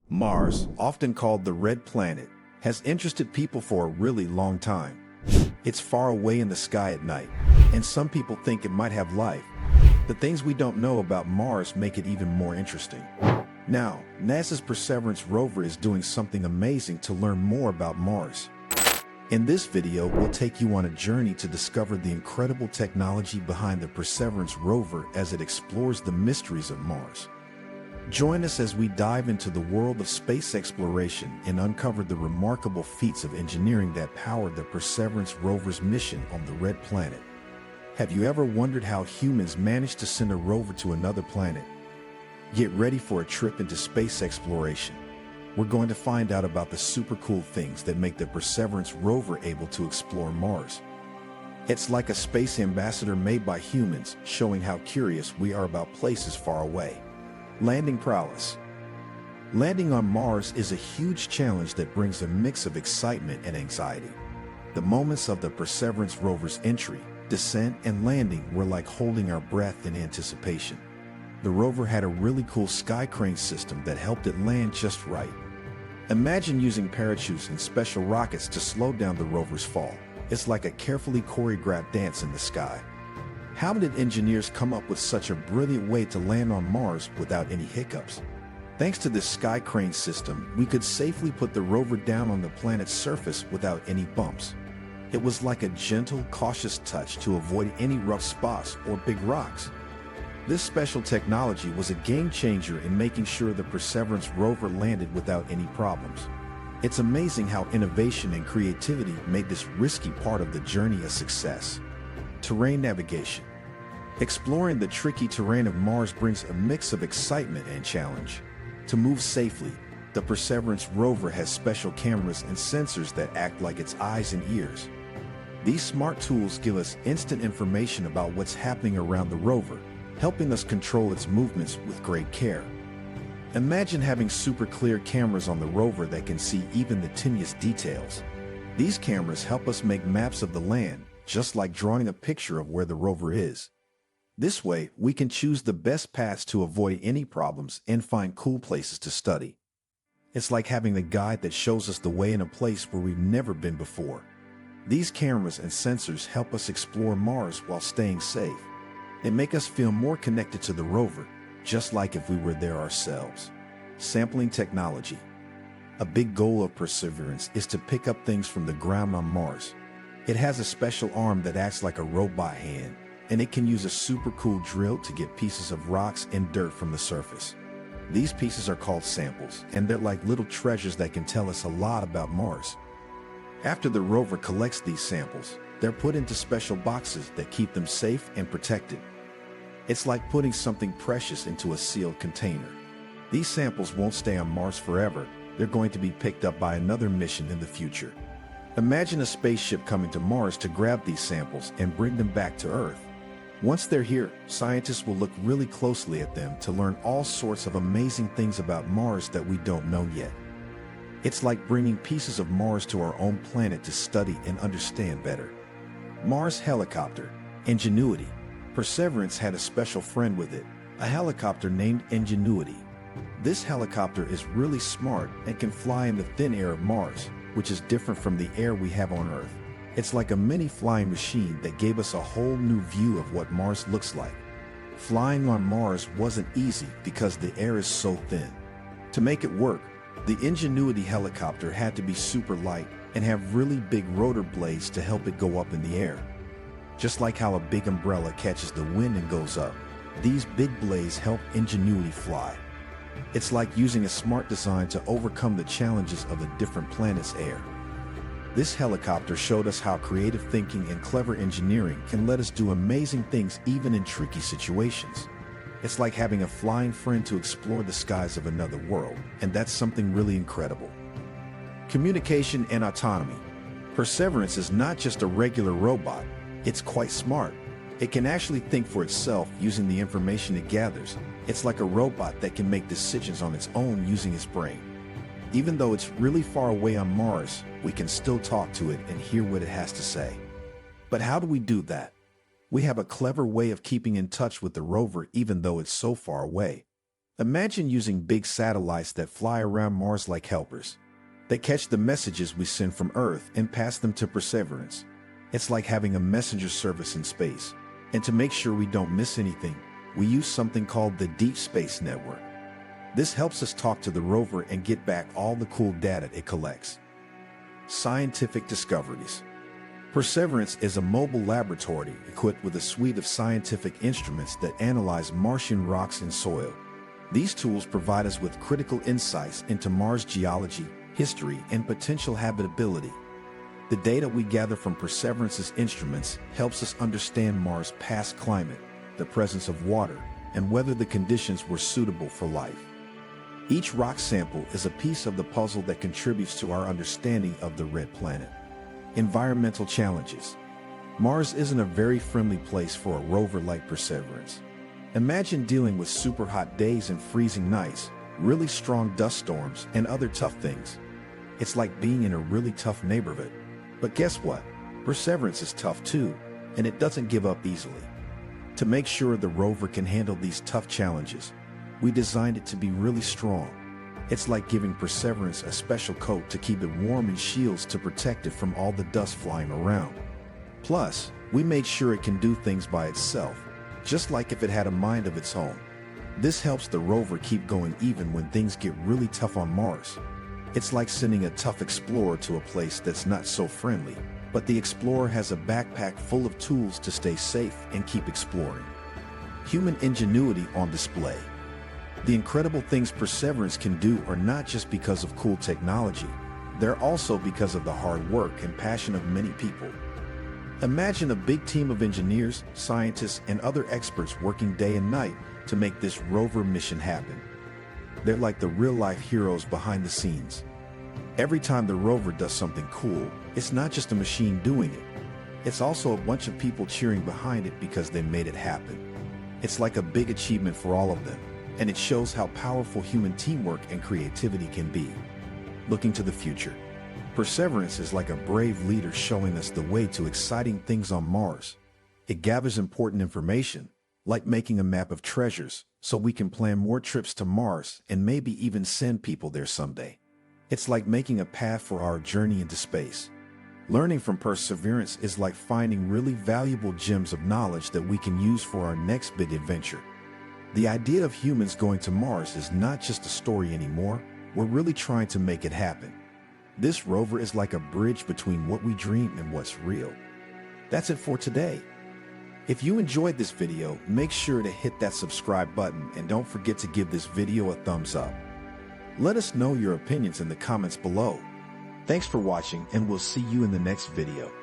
Mars, often called the Red Planet, has interested people for a really long time. It's far away in the sky at night, and some people think it might have life. The things we don't know about Mars make it even more interesting. Now, NASA's Perseverance rover is doing something amazing to learn more about Mars. In this video, we'll take you on a journey to discover the incredible technology behind the Perseverance rover as it explores the mysteries of Mars. Join us as we dive into the world of space exploration and uncover the remarkable feats of engineering that powered the Perseverance rover's mission on the Red Planet. Have you ever wondered how humans managed to send a rover to another planet? Get ready for a trip into space exploration. We're going to find out about the super cool things that make the Perseverance rover able to explore Mars. It's like a space ambassador made by humans, showing how curious we are about places far away. Landing prowess. Landing on Mars is a huge challenge that brings a mix of excitement and anxiety. The moments of the Perseverance rover's entry, descent, and landing were like holding our breath in anticipation. The rover had a really cool sky crane system that helped it land just right. Imagine using parachutes and special rockets to slow down the rover's fall. It's like a carefully choreographed dance in the sky. How did engineers come up with such a brilliant way to land on Mars without any hiccups? Thanks to this sky crane system, we could safely put the rover down on the planet's surface without any bumps. It was like a gentle, cautious touch to avoid any rough spots or big rocks. This special technology was a game changer in making sure the Perseverance rover landed without any problems. It's amazing how innovation and creativity made this risky part of the journey a success. Terrain navigation. Exploring the tricky terrain of Mars brings a mix of excitement and challenge. To move safely, the Perseverance rover has special cameras and sensors that act like its eyes and ears. These smart tools give us instant information about what's happening around the rover, helping us control its movements with great care. Imagine having super clear cameras on the rover that can see even the tiniest details. These cameras help us make maps of the land, just like drawing a picture of where the rover is. This way, we can choose the best paths to avoid any problems and find cool places to study. It's like having a guide that shows us the way in a place where we've never been before. These cameras and sensors help us explore Mars while staying safe. They make us feel more connected to the rover, just like if we were there ourselves. Sampling technology. A big goal of Perseverance is to pick up things from the ground on Mars. It has a special arm that acts like a robot hand, and it can use a super cool drill to get pieces of rocks and dirt from the surface. These pieces are called samples, and they're like little treasures that can tell us a lot about Mars. After the rover collects these samples, they're put into special boxes that keep them safe and protected. It's like putting something precious into a sealed container. These samples won't stay on Mars forever. They're going to be picked up by another mission in the future. Imagine a spaceship coming to Mars to grab these samples and bring them back to Earth. Once they're here, scientists will look really closely at them to learn all sorts of amazing things about Mars that we don't know yet. It's like bringing pieces of Mars to our own planet to study and understand better. Mars helicopter. Ingenuity. Perseverance had a special friend with it, a helicopter named Ingenuity. This helicopter is really smart and can fly in the thin air of Mars, which is different from the air we have on Earth. It's like a mini flying machine that gave us a whole new view of what Mars looks like. Flying on Mars wasn't easy because the air is so thin. To make it work, the Ingenuity helicopter had to be super light and have really big rotor blades to help it go up in the air. Just like how a big umbrella catches the wind and goes up, these big blades help Ingenuity fly. It's like using a smart design to overcome the challenges of a different planet's air. This helicopter showed us how creative thinking and clever engineering can let us do amazing things even in tricky situations. It's like having a flying friend to explore the skies of another world, and that's something really incredible. Communication and autonomy. Perseverance is not just a regular robot, it's quite smart. It can actually think for itself using the information it gathers. It's like a robot that can make decisions on its own using its brain. Even though it's really far away on Mars, we can still talk to it and hear what it has to say. But how do we do that? We have a clever way of keeping in touch with the rover even though it's so far away. Imagine using big satellites that fly around Mars like helpers. They catch the messages we send from Earth and pass them to Perseverance. It's like having a messenger service in space. And to make sure we don't miss anything, we use something called the Deep Space Network. This helps us talk to the rover and get back all the cool data it collects. Scientific discoveries. Perseverance is a mobile laboratory equipped with a suite of scientific instruments that analyze Martian rocks and soil. These tools provide us with critical insights into Mars geology, history, and potential habitability. The data we gather from Perseverance's instruments helps us understand Mars' past climate, the presence of water, and whether the conditions were suitable for life. Each rock sample is a piece of the puzzle that contributes to our understanding of the red planet. Environmental challenges. Mars isn't a very friendly place for a rover like Perseverance. Imagine dealing with super hot days and freezing nights, really strong dust storms, and other tough things. It's like being in a really tough neighborhood. But guess what? Perseverance is tough too, and it doesn't give up easily. To make sure the rover can handle these tough challenges, we designed it to be really strong. It's like giving Perseverance a special coat to keep it warm and shields to protect it from all the dust flying around. Plus, we made sure it can do things by itself, just like if it had a mind of its own. This helps the rover keep going even when things get really tough on Mars. It's like sending a tough explorer to a place that's not so friendly, but the explorer has a backpack full of tools to stay safe and keep exploring. Human ingenuity on display. The incredible things Perseverance can do are not just because of cool technology, they're also because of the hard work and passion of many people. Imagine a big team of engineers, scientists, and other experts working day and night to make this rover mission happen. They're like the real-life heroes behind the scenes. Every time the rover does something cool, it's not just a machine doing it. It's also a bunch of people cheering behind it because they made it happen. It's like a big achievement for all of them, and it shows how powerful human teamwork and creativity can be. Looking to the future, Perseverance is like a brave leader showing us the way to exciting things on Mars. It gathers important information, like making a map of treasures, so we can plan more trips to Mars and maybe even send people there someday. It's like making a path for our journey into space. Learning from Perseverance is like finding really valuable gems of knowledge that we can use for our next big adventure. The idea of humans going to Mars is not just a story anymore. We're really trying to make it happen. This rover is like a bridge between what we dream and what's real. That's it for today. If you enjoyed this video, make sure to hit that subscribe button and don't forget to give this video a thumbs up. Let us know your opinions in the comments below. Thanks for watching, and we'll see you in the next video.